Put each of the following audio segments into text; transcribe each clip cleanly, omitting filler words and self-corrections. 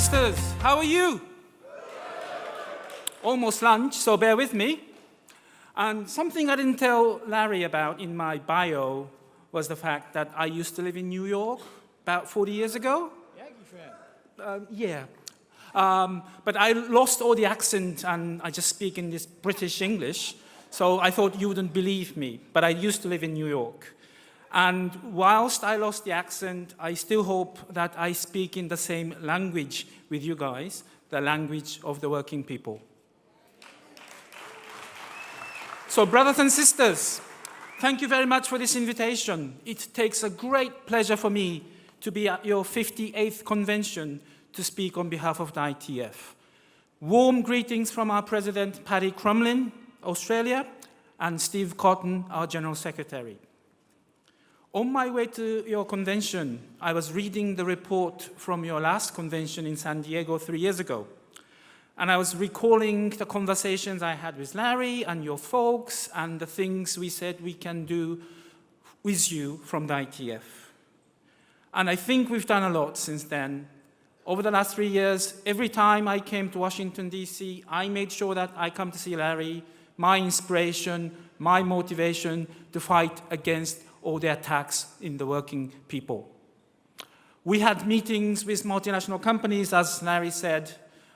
sisters, how are you? Almost lunch, so bear with me. And something I didn't tell Larry about in my bio was the fact that I used to live in New York about 40 years ago. Yankee fan. Yeah. But I lost all the accent and I just speak in this British English, so I thought you wouldn't believe me, but I used to live in New York. And whilst I lost the accent, I still hope that I speak in the same language with you guys, the language of the working people. So brothers and sisters, thank you very much for this invitation. It takes a great pleasure for me to be at your 58th convention to speak on behalf of the ITF. Warm greetings from our President, Paddy Crumlin, Australia, and Steve Cotton, our General Secretary. On my way to your convention, I was reading the report from your last convention in San Diego 3 years ago. And I was recalling the conversations I had with Larry and your folks and the things we said we can do with you from the ITF. And I think we've done a lot since then. Over the last 3 years, every time I came to Washington, D.C., I made sure that I come to see Larry, my inspiration, my motivation to fight against all the attacks in the working people. We had meetings with multinational companies, as Larry said.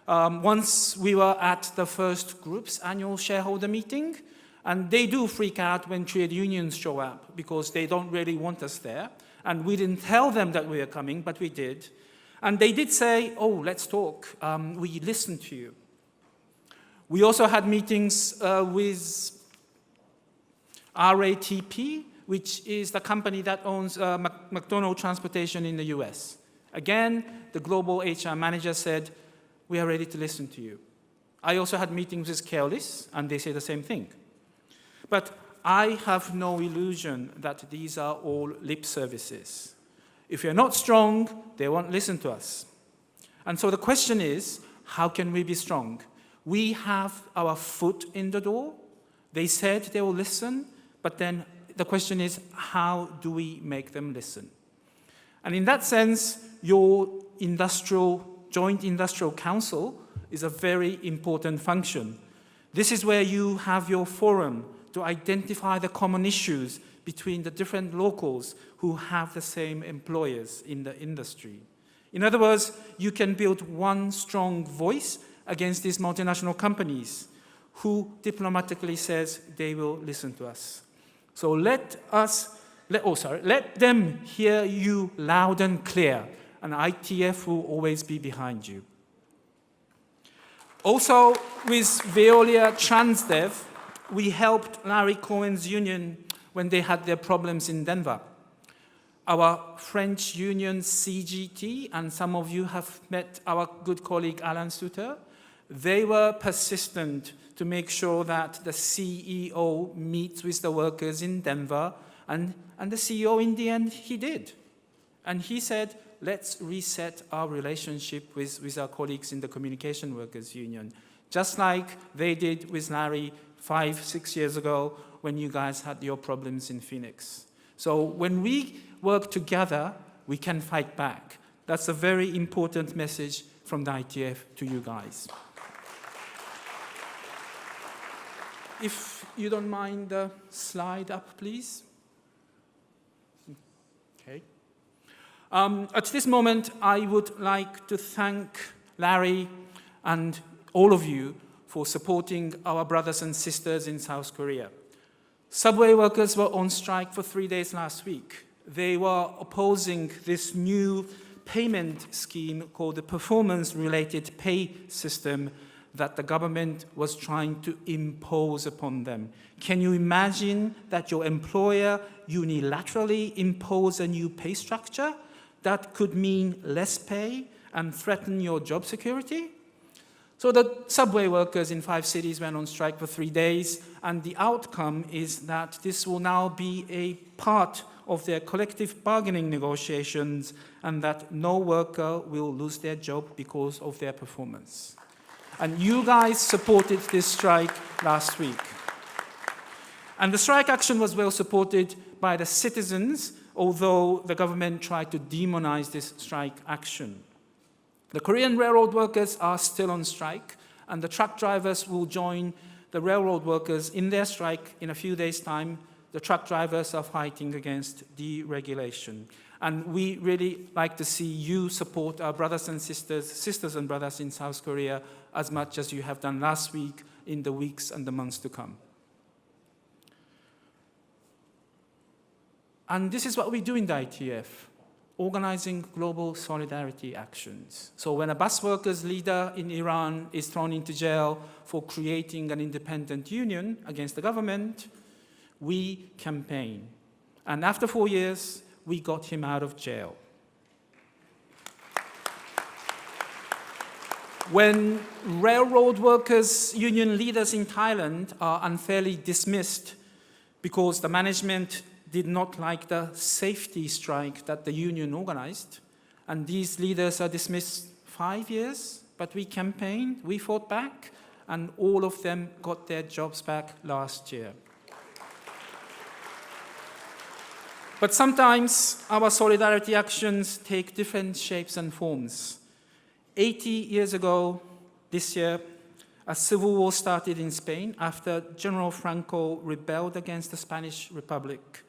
Once we were at the first group's annual shareholder meeting, and they do freak out when trade unions show up because they don't really want us there. And we didn't tell them that we were coming, but we did. And they did say, oh, let's talk. We listened to you. We also had meetings with RATP, which is the company that owns McDonald's Transportation in the US. Again, the global HR manager said, we are ready to listen to you. I also had meetings with Keolis, and they say the same thing. But I have no illusion that these are all lip services. If you're not strong, they won't listen to us. And so the question is, how can we be strong? We have our foot in the door. They said they will listen, but then the question is, how do we make them listen? And in that sense, your Joint Industrial Council is a very important function. This is where you have your forum to identify the common issues between the different locals who have the same employers in the industry. In other words, you can build one strong voice against these multinational companies who diplomatically says they will listen to us. So let them hear you loud and clear, and ITF will always be behind you. Also, with Veolia Transdev, we helped Larry Cohen's union when they had their problems in Denver. Our French union CGT, and some of you have met our good colleague Alan Suter, they were persistent to make sure that the CEO meets with the workers in Denver, and the CEO in the end, he did. And he said, let's reset our relationship with our colleagues in the Communication Workers Union, just like they did with Larry 5-6 years ago when you guys had your problems in Phoenix. So when we work together, we can fight back. That's a very important message from the ITF to you guys. If you don't mind the slide up, please. Okay. At this moment, I would like to thank Larry and all of you for supporting our brothers and sisters in South Korea. Subway workers were on strike for 3 days last week. They were opposing this new payment scheme called the performance-related pay system that the government was trying to impose upon them. Can you imagine that your employer unilaterally impose a new pay structure that could mean less pay and threaten your job security? So the subway workers in 5 cities went on strike for 3 days, and the outcome is that this will now be a part of their collective bargaining negotiations, and that no worker will lose their job because of their performance. And you guys supported this strike last week. And the strike action was well supported by the citizens, although the government tried to demonize this strike action. The Korean railroad workers are still on strike, and the truck drivers will join the railroad workers in their strike in a few days' time. The truck drivers are fighting against deregulation. And we really like to see you support our brothers and sisters and brothers in South Korea as much as you have done last week in the weeks and the months to come. And this is what we do in the ITF, organizing global solidarity actions. So when a bus workers leader in Iran is thrown into jail for creating an independent union against the government, we campaign. And after 4 years, we got him out of jail. When railroad workers' union leaders in Thailand are unfairly dismissed because the management did not like the safety strike that the union organized, and these leaders are dismissed 5 years, but we campaigned, we fought back, and all of them got their jobs back last year. But sometimes our solidarity actions take different shapes and forms. 80 years ago, this year, a civil war started in Spain after General Franco rebelled against the Spanish Republic.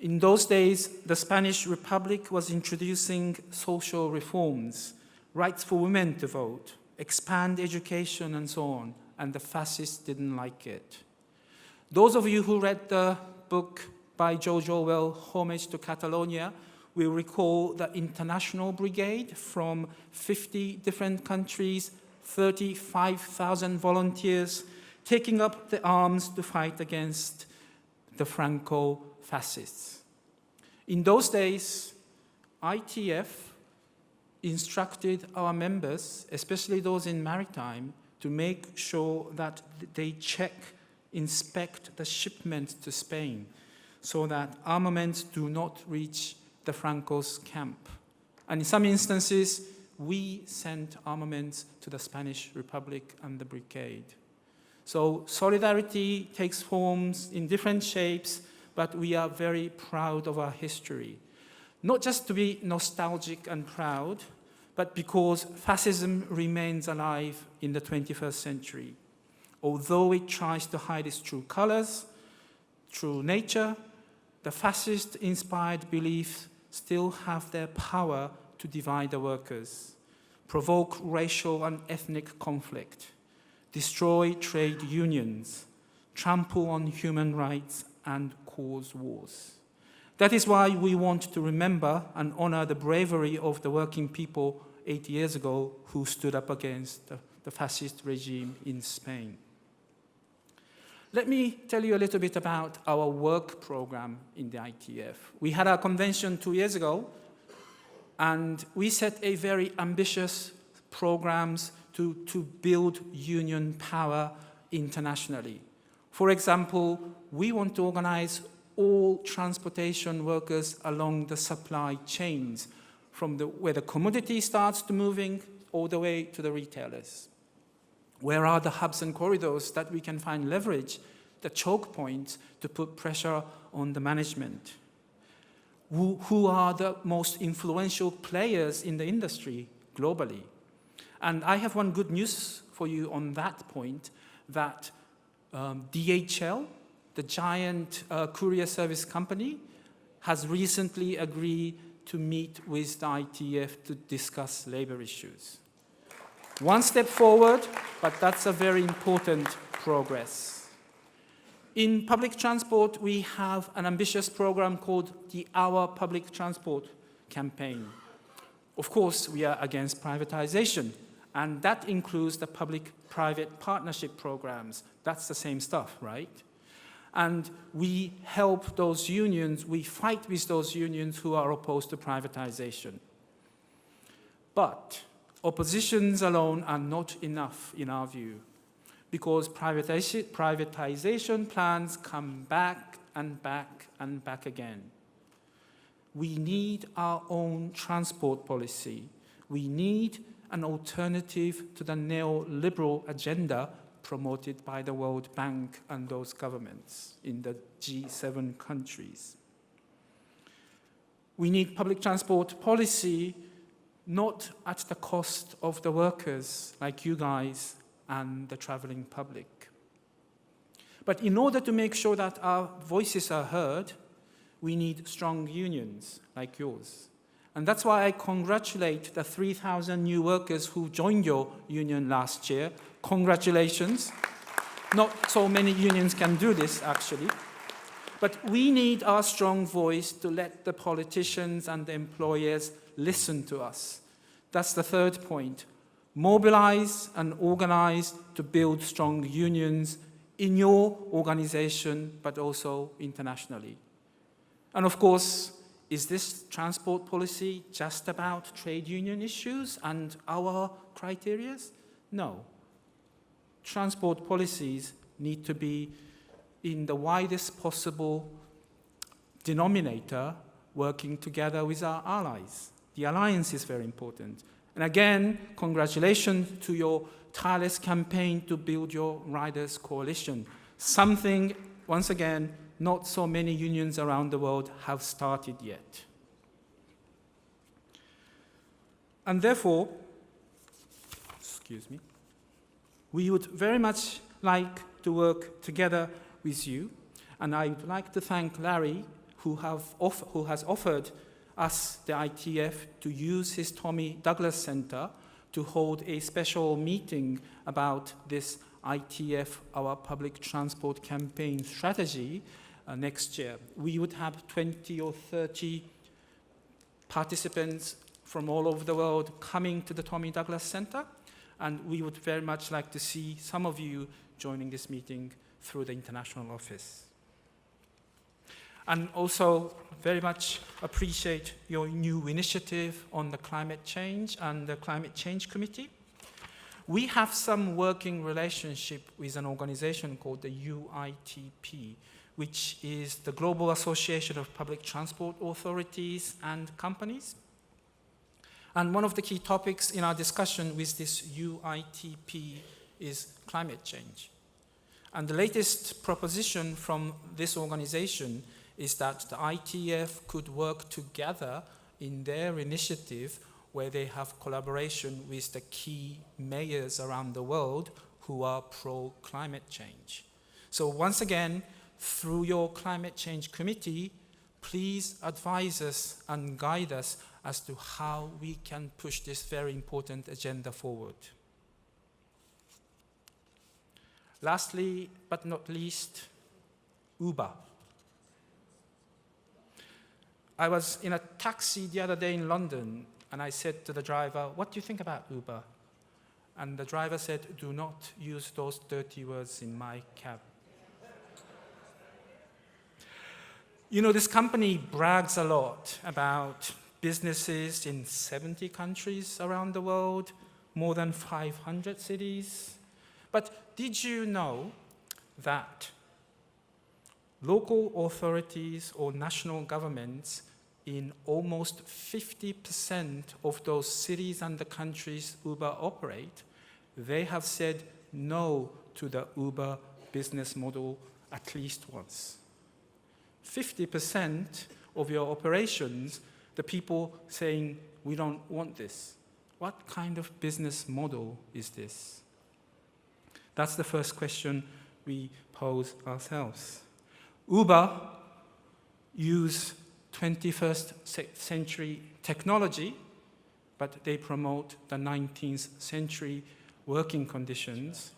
In those days, the Spanish Republic was introducing social reforms, rights for women to vote, expand education, and so on, and the fascists didn't like it. Those of you who read the book by George Orwell, Homage to Catalonia, will recall the International Brigade from 50 different countries, 35,000 volunteers, taking up the arms to fight against the Franco fascists. In those days, ITF instructed our members, especially those in maritime, to make sure that they inspect the shipment to Spain, so that armaments do not reach the Franco's camp. And in some instances, we sent armaments to the Spanish Republic and the brigade. So solidarity takes forms in different shapes, but we are very proud of our history. Not just to be nostalgic and proud, but because fascism remains alive in the 21st century. Although it tries to hide its true colors, true nature, the fascist-inspired beliefs still have their power to divide the workers, provoke racial and ethnic conflict, destroy trade unions, trample on human rights, and cause wars. That is why we want to remember and honor the bravery of the working people 80 years ago who stood up against the fascist regime in Spain. Let me tell you a little bit about our work program in the ITF. We had our convention 2 years ago, and we set a very ambitious programs to build union power internationally. For example, we want to organize all transportation workers along the supply chains, from where the commodity starts to moving all the way to the retailers. Where are the hubs and corridors that we can find leverage, the choke points to put pressure on the management? Who are the most influential players in the industry globally? And I have one good news for you on that point, that DHL, the giant courier service company, has recently agreed to meet with the ITF to discuss labor issues. One step forward, but that's a very important progress. In public transport, we have an ambitious program called the Our Public Transport campaign. Of course, we are against privatization, and that includes the public-private partnership programs. That's the same stuff, right? And we help those unions, we fight with those unions who are opposed to privatization. But oppositions alone are not enough in our view, because privatization plans come back and back and back again. We need our own transport policy. We need an alternative to the neoliberal agenda promoted by the World Bank and those governments in the G7 countries. We need public transport policy not at the cost of the workers like you guys and the traveling public. But in order to make sure that our voices are heard, we need strong unions like yours. And that's why I congratulate the 3,000 new workers who joined your union last year. Congratulations. Not so many unions can do this, actually. But we need our strong voice to let the politicians and the employers listen to us. That's the third point. Mobilize and organize to build strong unions in your organization, but also internationally. And of course, is this transport policy just about trade union issues and our criteria? No. Transport policies need to be in the widest possible denominator, working together with our allies. The alliance is very important. And again, congratulations to your tireless campaign to build your riders' coalition. Something, once again, not so many unions around the world have started yet. And therefore, we would very much like to work together with you. And I would like to thank Larry, who has offered us, the ITF, to use his Tommy Douglas Center to hold a special meeting about this ITF, our public transport campaign strategy, next year. We would have 20 or 30 participants from all over the world coming to the Tommy Douglas Center, and we would very much like to see some of you joining this meeting through the international office. And also very much appreciate your new initiative on the climate change and the Climate Change Committee. We have some working relationship with an organization called the UITP, which is the Global Association of Public Transport Authorities and Companies. And one of the key topics in our discussion with this UITP is climate change. And the latest proposition from this organization is that the ITF could work together in their initiative where they have collaboration with the key mayors around the world who are pro-climate change. So once again, through your Climate Change Committee, please advise us and guide us as to how we can push this very important agenda forward. Lastly, but not least, Uber. I was in a taxi the other day in London, and I said to the driver, "What do you think about Uber?" And the driver said, "Do not use those dirty words in my cab." You know, this company brags a lot about businesses in 70 countries around the world, more than 500 cities. But did you know that local authorities or national governments in almost 50% of those cities and the countries Uber operate, they have said no to the Uber business model at least once. 50% of your operations, the people saying, "We don't want this." What kind of business model is this? That's the first question we pose ourselves. Uber use 21st century technology, but they promote the 19th century working conditions,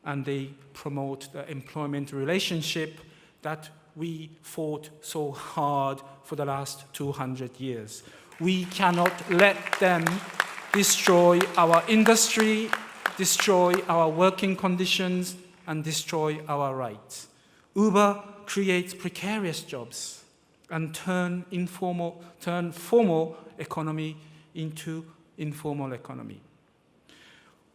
and they promote the employment relationship that we fought so hard for the last 200 years. We cannot let them destroy our industry, destroy our working conditions, and destroy our rights. Uber creates precarious jobs and turn formal economy into informal economy.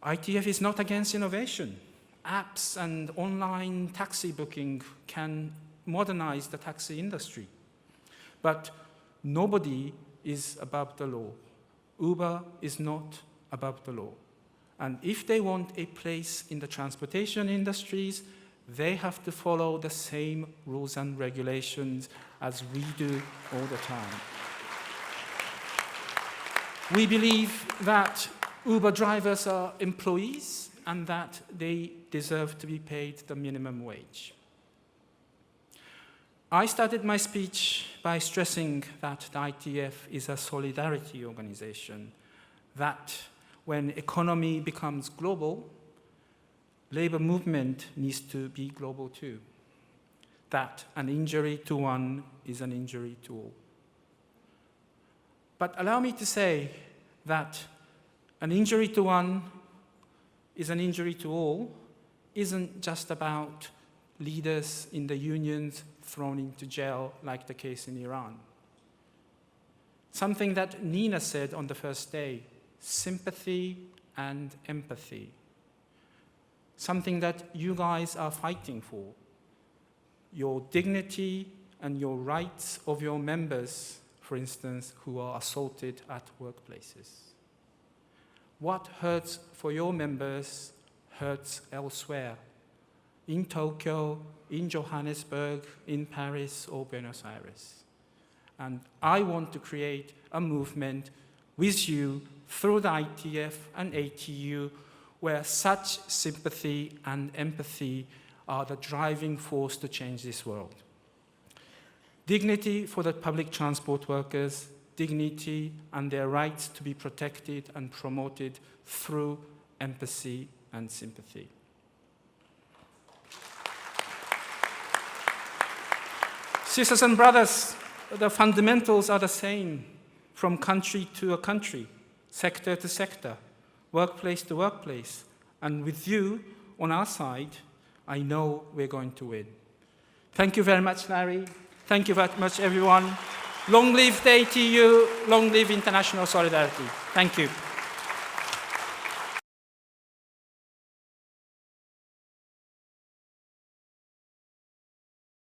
ITF is not against innovation. Apps and online taxi booking can modernize the taxi industry. But nobody is above the law. Uber is not above the law. And if they want a place in the transportation industries, they have to follow the same rules and regulations as we do all the time. We believe that Uber drivers are employees and that they deserve to be paid the minimum wage. I started my speech by stressing that the ITF is a solidarity organization, that when economy becomes global, labor movement needs to be global too, that an injury to one is an injury to all. But allow me to say that an injury to one is an injury to all isn't just about leaders in the unions thrown into jail, like the case in Iran. Something that Nina said on the first day, sympathy and empathy. Something that you guys are fighting for, your dignity and your rights of your members, for instance, who are assaulted at workplaces. What hurts for your members hurts elsewhere, in Tokyo, in Johannesburg, in Paris, or Buenos Aires. And I want to create a movement with you through the ITF and ATU where such sympathy and empathy are the driving force to change this world. Dignity for the public transport workers, dignity and their rights to be protected and promoted through empathy and sympathy. Sisters and brothers, the fundamentals are the same from country to a country, sector to sector, workplace to workplace. And with you on our side, I know we're going to win. Thank you very much, Larry. Thank you very much, everyone. Long live the ATU, long live international solidarity. Thank you.